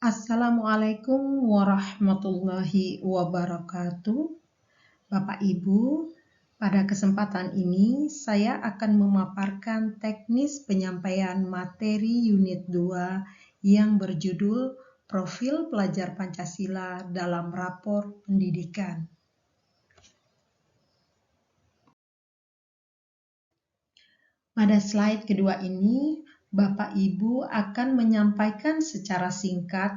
Assalamualaikum warahmatullahi wabarakatuh. Bapak Ibu, pada kesempatan ini saya akan memaparkan teknis penyampaian materi unit 2 yang berjudul Profil Pelajar Pancasila dalam Rapor Pendidikan. Pada slide kedua ini, Bapak Ibu akan menyampaikan secara singkat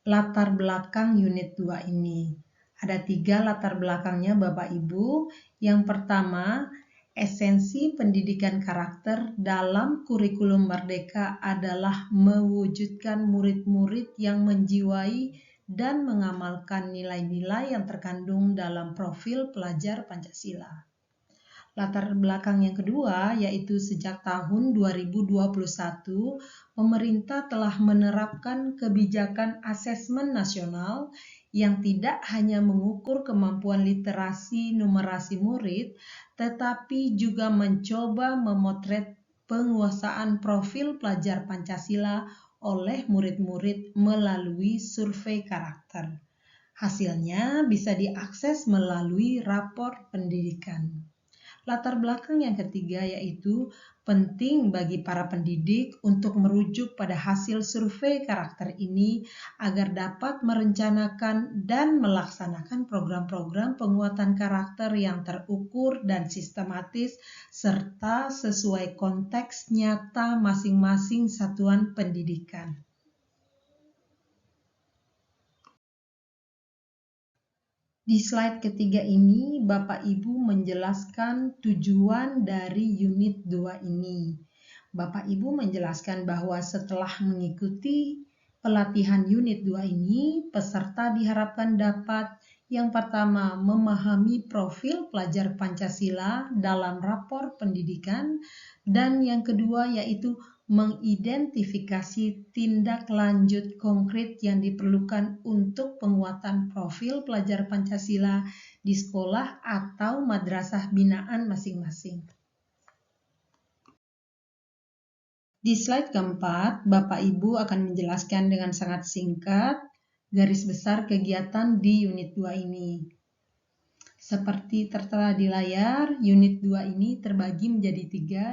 latar belakang unit 2 ini. Ada 3 latar belakangnya Bapak Ibu. Yang pertama, esensi pendidikan karakter dalam kurikulum Merdeka adalah mewujudkan murid-murid yang menjiwai dan mengamalkan nilai-nilai yang terkandung dalam profil pelajar Pancasila. Latar belakang yang kedua yaitu sejak tahun 2021, pemerintah telah menerapkan kebijakan asesmen nasional yang tidak hanya mengukur kemampuan literasi numerasi murid, tetapi juga mencoba memotret penguasaan profil pelajar Pancasila oleh murid-murid melalui survei karakter. Hasilnya bisa diakses melalui rapor pendidikan. Latar belakang yang ketiga yaitu penting bagi para pendidik untuk merujuk pada hasil survei karakter ini agar dapat merencanakan dan melaksanakan program-program penguatan karakter yang terukur dan sistematis serta sesuai konteks nyata masing-masing satuan pendidikan. Di slide ketiga ini, Bapak Ibu menjelaskan tujuan dari unit 2 ini. Bapak Ibu menjelaskan bahwa setelah mengikuti pelatihan unit 2 ini, peserta diharapkan dapat yang pertama memahami profil pelajar Pancasila dalam rapor pendidikan, dan yang kedua yaitu mengidentifikasi tindak lanjut konkret yang diperlukan untuk penguatan profil pelajar Pancasila di sekolah atau madrasah binaan masing-masing. Di slide keempat, Bapak Ibu akan menjelaskan dengan sangat singkat garis besar kegiatan di unit 2 ini. Seperti tertera di layar, unit 2 ini terbagi menjadi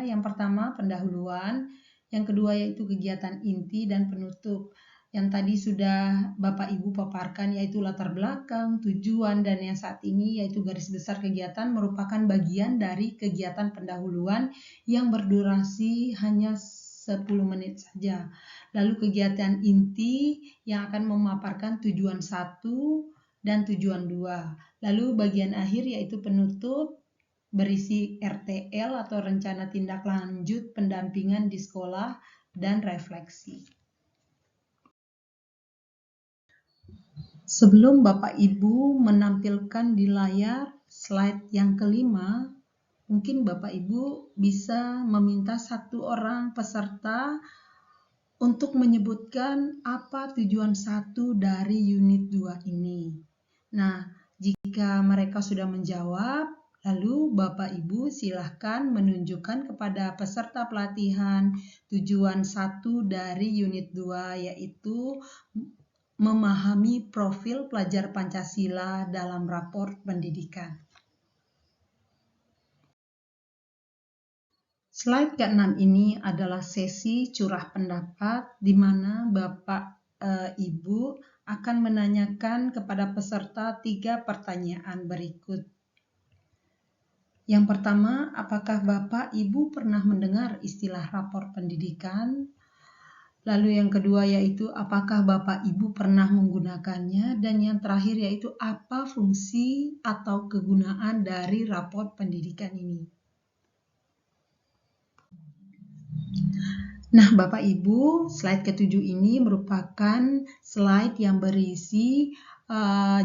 3. Yang pertama, pendahuluan. Yang kedua yaitu kegiatan inti dan penutup. Yang tadi sudah Bapak Ibu paparkan yaitu latar belakang, tujuan, dan yang saat ini yaitu garis besar kegiatan merupakan bagian dari kegiatan pendahuluan yang berdurasi hanya 10 menit saja. Lalu kegiatan inti yang akan memaparkan tujuan 1 dan tujuan 2. Lalu bagian akhir yaitu penutup berisi RTL atau rencana tindak lanjut pendampingan di sekolah dan refleksi. Sebelum Bapak Ibu menampilkan di layar slide yang kelima, mungkin Bapak Ibu bisa meminta satu orang peserta untuk menyebutkan apa tujuan 1 dari unit 2 ini. Nah, jika mereka sudah menjawab, lalu Bapak Ibu silahkan menunjukkan kepada peserta pelatihan tujuan 1 dari unit 2 yaitu memahami profil pelajar Pancasila dalam rapor pendidikan. Slide ke-6 ini adalah sesi curah pendapat di mana Bapak Ibu akan menanyakan kepada peserta 3 pertanyaan berikut. Yang pertama, apakah Bapak Ibu pernah mendengar istilah rapor pendidikan? Lalu yang kedua yaitu apakah Bapak Ibu pernah menggunakannya? Dan yang terakhir yaitu apa fungsi atau kegunaan dari rapor pendidikan ini? Nah, Bapak Ibu, slide ke-7 ini merupakan slide yang berisi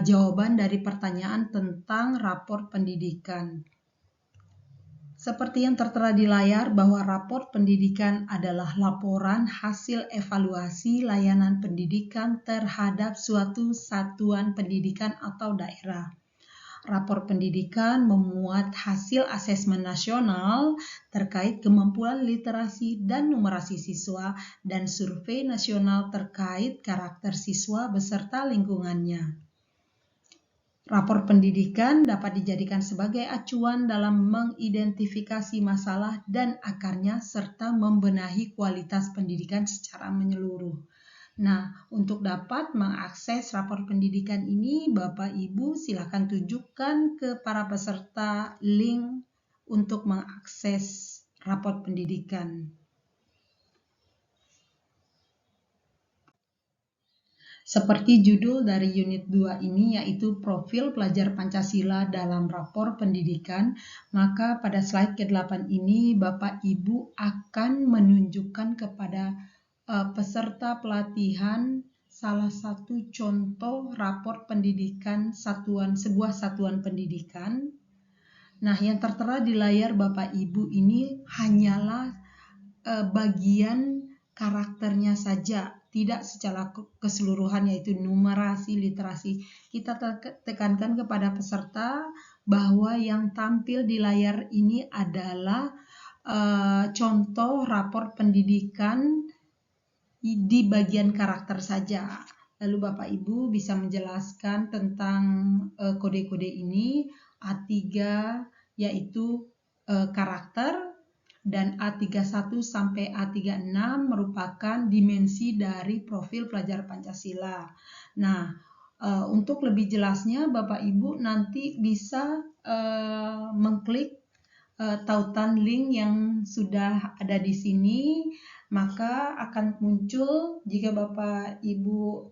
jawaban dari pertanyaan tentang rapor pendidikan. Seperti yang tertera di layar bahwa rapor pendidikan adalah laporan hasil evaluasi layanan pendidikan terhadap suatu satuan pendidikan atau daerah. Rapor pendidikan memuat hasil asesmen nasional terkait kemampuan literasi dan numerasi siswa dan survei nasional terkait karakter siswa beserta lingkungannya. Rapor pendidikan dapat dijadikan sebagai acuan dalam mengidentifikasi masalah dan akarnya serta membenahi kualitas pendidikan secara menyeluruh. Nah, untuk dapat mengakses rapor pendidikan ini, Bapak Ibu silakan tunjukkan ke para peserta link untuk mengakses rapor pendidikan. Seperti judul dari unit 2 ini yaitu Profil Pelajar Pancasila dalam Rapor Pendidikan, maka pada slide ke-8 ini Bapak Ibu akan menunjukkan kepada peserta pelatihan salah satu contoh rapor pendidikan sebuah satuan pendidikan. Nah, yang tertera di layar Bapak Ibu ini hanyalah bagian karakternya saja, tidak secara keseluruhan yaitu numerasi, literasi. Kita tekankan kepada peserta bahwa yang tampil di layar ini adalah contoh rapor pendidikan di bagian karakter saja. Lalu Bapak Ibu bisa menjelaskan tentang kode-kode ini. A3 yaitu karakter dan A31 sampai A36 merupakan dimensi dari profil pelajar Pancasila. Nah, untuk lebih jelasnya Bapak Ibu nanti bisa mengklik tautan link yang sudah ada di sini, maka akan muncul jika Bapak Ibu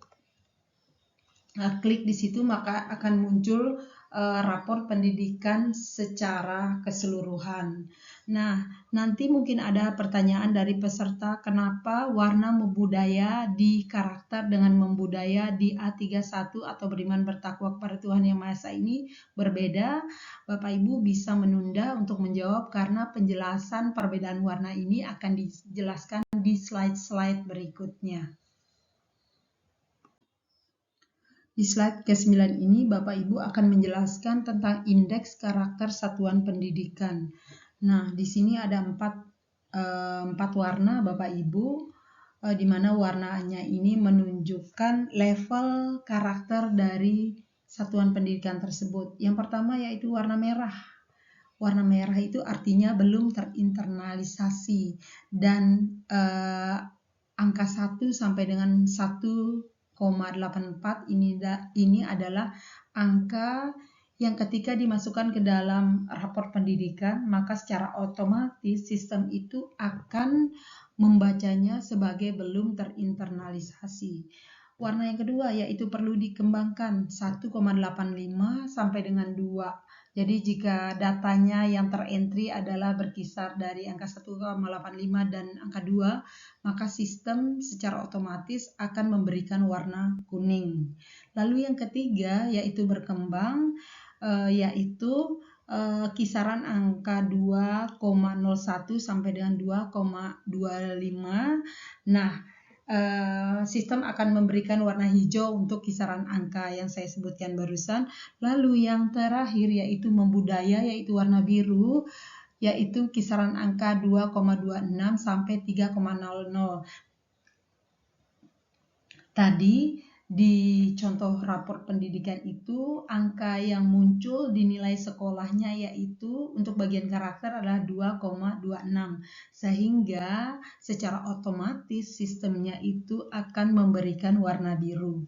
klik di situ maka akan muncul rapor pendidikan secara keseluruhan. Nah, nanti mungkin ada pertanyaan dari peserta kenapa warna membudaya di karakter dengan membudaya di A31 atau beriman bertakwa kepada Tuhan Yang Maha Esa ini berbeda. Bapak Ibu bisa menunda untuk menjawab karena penjelasan perbedaan warna ini akan dijelaskan di slide-slide berikutnya. Di slide ke-9 ini Bapak Ibu akan menjelaskan tentang indeks karakter satuan pendidikan. Nah, di sini ada empat warna Bapak Ibu, di mana warnanya ini menunjukkan level karakter dari satuan pendidikan tersebut. Yang pertama yaitu warna merah. Warna merah itu artinya belum terinternalisasi dan angka 1 sampai dengan 1,84 ini adalah angka yang ketika dimasukkan ke dalam rapor pendidikan, maka secara otomatis sistem itu akan membacanya sebagai belum terinternalisasi. Warna yang kedua yaitu perlu dikembangkan 1,85 sampai dengan 2. Jadi jika datanya yang terentry adalah berkisar dari angka 1,85 dan angka 2, maka sistem secara otomatis akan memberikan warna kuning. Lalu yang ketiga yaitu berkembang, yaitu kisaran angka 2,01 sampai dengan 2,25. Nah, sistem akan memberikan warna hijau untuk kisaran angka yang saya sebutkan barusan. Lalu yang terakhir yaitu membudaya yaitu warna biru, yaitu kisaran angka 2,26 sampai 3,00. Tadi di contoh rapor pendidikan itu angka yang muncul di nilai sekolahnya yaitu untuk bagian karakter adalah 2,26, sehingga secara otomatis sistemnya itu akan memberikan warna biru.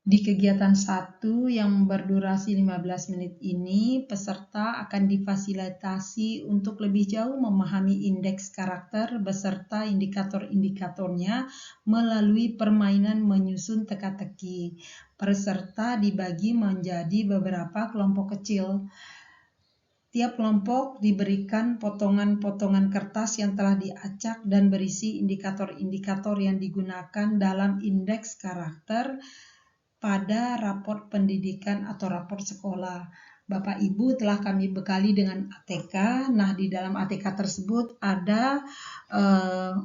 Di kegiatan 1 yang berdurasi 15 menit ini, peserta akan difasilitasi untuk lebih jauh memahami indeks karakter beserta indikator-indikatornya melalui permainan menyusun teka-teki. Peserta dibagi menjadi beberapa kelompok kecil. Tiap kelompok diberikan potongan-potongan kertas yang telah diacak dan berisi indikator-indikator yang digunakan dalam indeks karakter pada rapor pendidikan atau rapor sekolah. Bapak Ibu telah kami bekali dengan ATK. Nah, di dalam ATK tersebut ada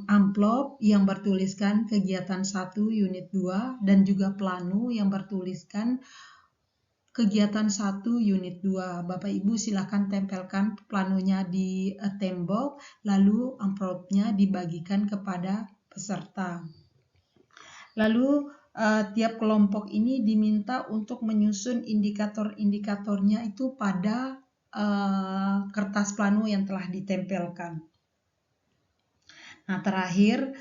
amplop yang bertuliskan kegiatan 1 unit 2 dan juga plano yang bertuliskan kegiatan 1 unit 2. Bapak Ibu silakan tempelkan planonya di tembok, lalu amplopnya dibagikan kepada peserta. Lalu tiap kelompok ini diminta untuk menyusun indikator-indikatornya itu pada kertas plano yang telah ditempelkan. Nah, terakhir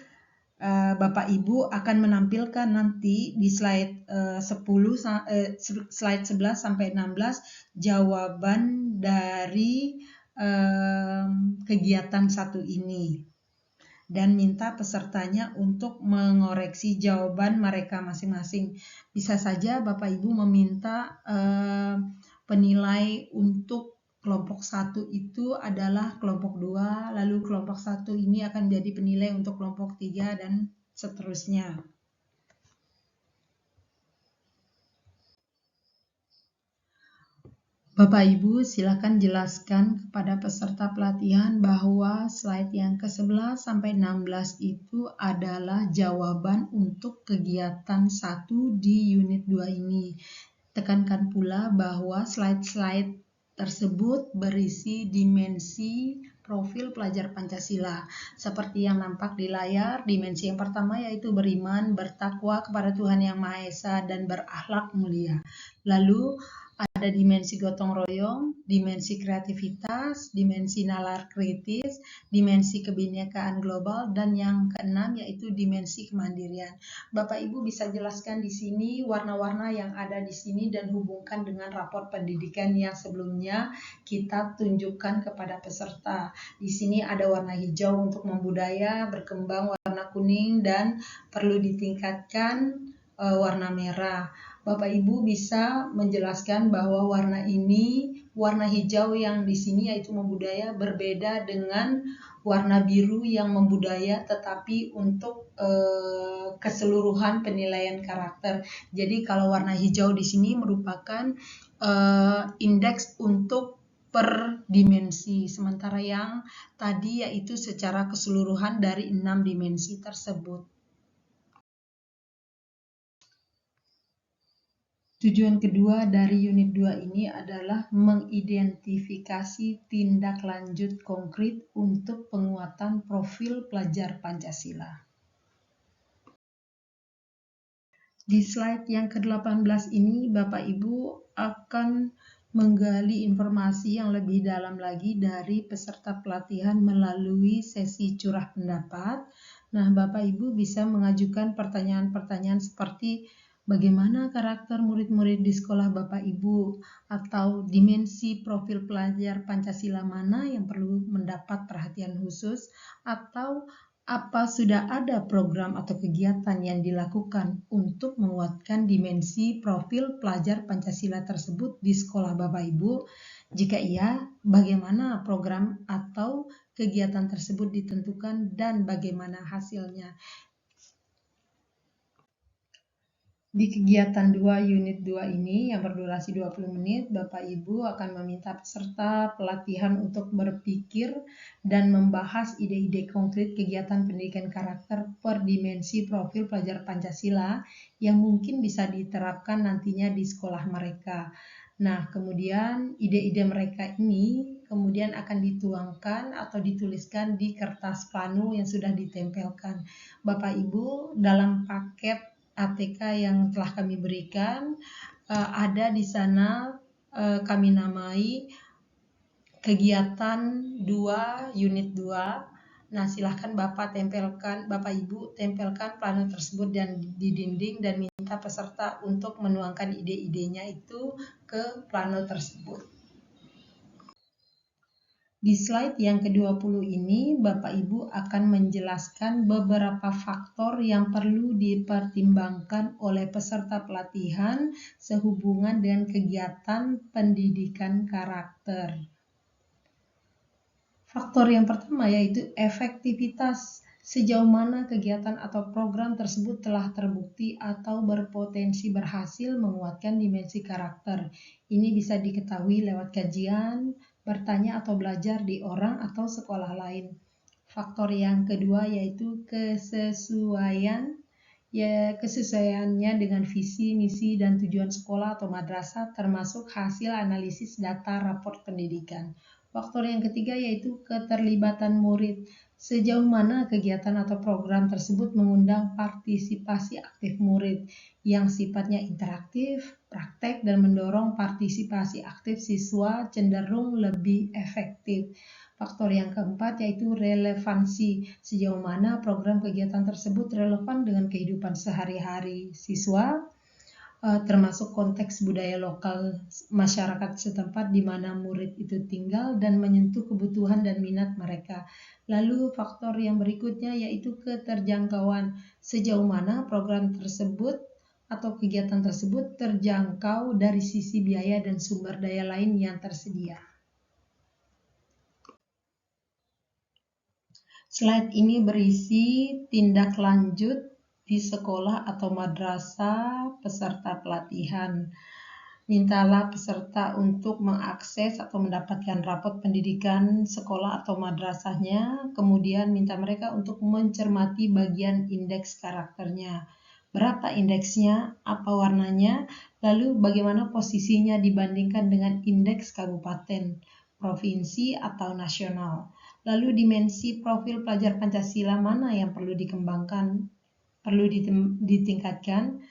Bapak Ibu akan menampilkan nanti di slide 11 sampai 16 jawaban dari kegiatan 1 ini, dan minta pesertanya untuk mengoreksi jawaban mereka masing-masing. Bisa saja Bapak Ibu meminta penilai untuk kelompok 1 itu adalah kelompok 2, lalu kelompok 1 ini akan menjadi penilai untuk kelompok 3 dan seterusnya. Bapak Ibu silakan jelaskan kepada peserta pelatihan bahwa slide yang ke-11 sampai 16 itu adalah jawaban untuk kegiatan 1 di unit 2 ini. Tekankan pula bahwa slide-slide tersebut berisi dimensi profil pelajar Pancasila. Seperti yang nampak di layar, dimensi yang pertama yaitu beriman, bertakwa kepada Tuhan Yang Maha Esa, dan berakhlak mulia. Lalu ada dimensi gotong royong, dimensi kreativitas, dimensi nalar kritis, dimensi kebinekaan global, dan yang keenam yaitu dimensi kemandirian. Bapak Ibu bisa jelaskan di sini warna-warna yang ada di sini dan hubungkan dengan rapor pendidikan yang sebelumnya kita tunjukkan kepada peserta. Di sini ada warna hijau untuk membudaya, berkembang, warna kuning, dan perlu ditingkatkan warna merah. Bapak Ibu bisa menjelaskan bahwa warna hijau yang di sini yaitu membudaya berbeda dengan warna biru yang membudaya tetapi untuk keseluruhan penilaian karakter. Jadi kalau warna hijau di sini merupakan indeks untuk per dimensi, sementara yang tadi yaitu secara keseluruhan dari 6 dimensi tersebut. Tujuan kedua dari unit 2 ini adalah mengidentifikasi tindak lanjut konkret untuk penguatan profil pelajar Pancasila. Di slide yang ke-18 ini Bapak Ibu akan menggali informasi yang lebih dalam lagi dari peserta pelatihan melalui sesi curah pendapat. Nah, Bapak Ibu bisa mengajukan pertanyaan-pertanyaan seperti bagaimana karakter murid-murid di sekolah Bapak Ibu, atau dimensi profil pelajar Pancasila mana yang perlu mendapat perhatian khusus, atau apa sudah ada program atau kegiatan yang dilakukan untuk menguatkan dimensi profil pelajar Pancasila tersebut di sekolah Bapak Ibu? Jika iya, bagaimana program atau kegiatan tersebut ditentukan dan bagaimana hasilnya? Di kegiatan 2 unit 2 ini yang berdurasi 20 menit, Bapak Ibu akan meminta peserta pelatihan untuk berpikir dan membahas ide-ide konkret kegiatan pendidikan karakter per dimensi profil pelajar Pancasila yang mungkin bisa diterapkan nantinya di sekolah mereka. Nah, kemudian ide-ide mereka ini kemudian akan dituangkan atau dituliskan di kertas plano yang sudah ditempelkan. Bapak Ibu, dalam paket ATK yang telah kami berikan, ada di sana kami namai kegiatan 2 unit 2. Nah, silahkan Bapak Ibu tempelkan plano tersebut dan di dinding dan minta peserta untuk menuangkan ide-idenya itu ke plano tersebut. Di slide yang ke-20 ini, Bapak Ibu akan menjelaskan beberapa faktor yang perlu dipertimbangkan oleh peserta pelatihan sehubungan dengan kegiatan pendidikan karakter. Faktor yang pertama yaitu efektivitas Sejauh mana kegiatan atau program tersebut telah terbukti atau berpotensi berhasil menguatkan dimensi karakter. Ini bisa diketahui lewat kajian, bertanya atau belajar di orang atau sekolah lain. Faktor yang kedua yaitu kesesuaiannya dengan visi, misi, dan tujuan sekolah atau madrasah termasuk hasil analisis data raport pendidikan. Faktor yang ketiga yaitu keterlibatan murid. Sejauh mana kegiatan atau program tersebut mengundang partisipasi aktif murid yang sifatnya interaktif, praktek, dan mendorong partisipasi aktif siswa cenderung lebih efektif. Faktor yang keempat yaitu relevansi. Sejauh mana program kegiatan tersebut relevan dengan kehidupan sehari-hari siswa, termasuk konteks budaya lokal masyarakat setempat di mana murid itu tinggal dan menyentuh kebutuhan dan minat mereka. Lalu faktor yang berikutnya yaitu keterjangkauan. Sejauh mana program tersebut atau kegiatan tersebut terjangkau dari sisi biaya dan sumber daya lain yang tersedia. Slide ini berisi tindak lanjut di sekolah atau madrasah peserta pelatihan. Mintalah peserta untuk mengakses atau mendapatkan rapot pendidikan sekolah atau madrasahnya, kemudian minta mereka untuk mencermati bagian indeks karakternya. Berapa indeksnya, apa warnanya, lalu bagaimana posisinya dibandingkan dengan indeks kabupaten, provinsi, atau nasional. Lalu dimensi profil pelajar Pancasila mana yang perlu dikembangkan, perlu ditingkatkan.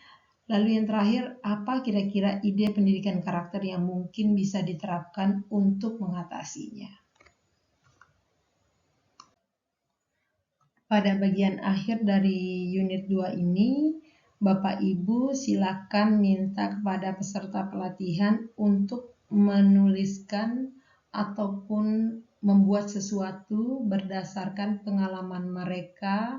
Lalu yang terakhir, apa kira-kira ide pendidikan karakter yang mungkin bisa diterapkan untuk mengatasinya? Pada bagian akhir dari unit 2 ini, Bapak Ibu silakan minta kepada peserta pelatihan untuk menuliskan ataupun membuat sesuatu berdasarkan pengalaman mereka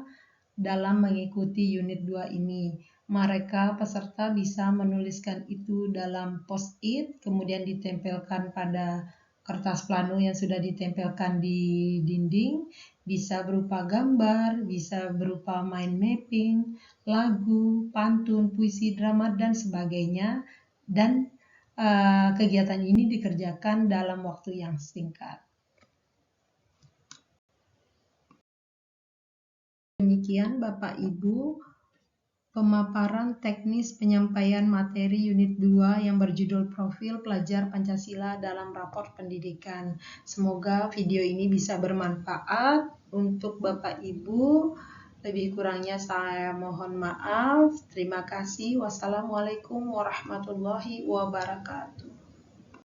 dalam mengikuti unit 2 ini. Mereka peserta bisa menuliskan itu dalam post-it, kemudian ditempelkan pada kertas plano yang sudah ditempelkan di dinding, bisa berupa gambar, bisa berupa mind mapping, lagu, pantun, puisi, drama, dan sebagainya. Dan kegiatan ini dikerjakan dalam waktu yang singkat. Demikian Bapak Ibu, pemaparan teknis penyampaian materi unit 2 yang berjudul Profil Pelajar Pancasila dalam Raport Pendidikan. Semoga video ini bisa bermanfaat untuk Bapak Ibu. Lebih kurangnya saya mohon maaf. Terima kasih. Wassalamualaikum warahmatullahi wabarakatuh.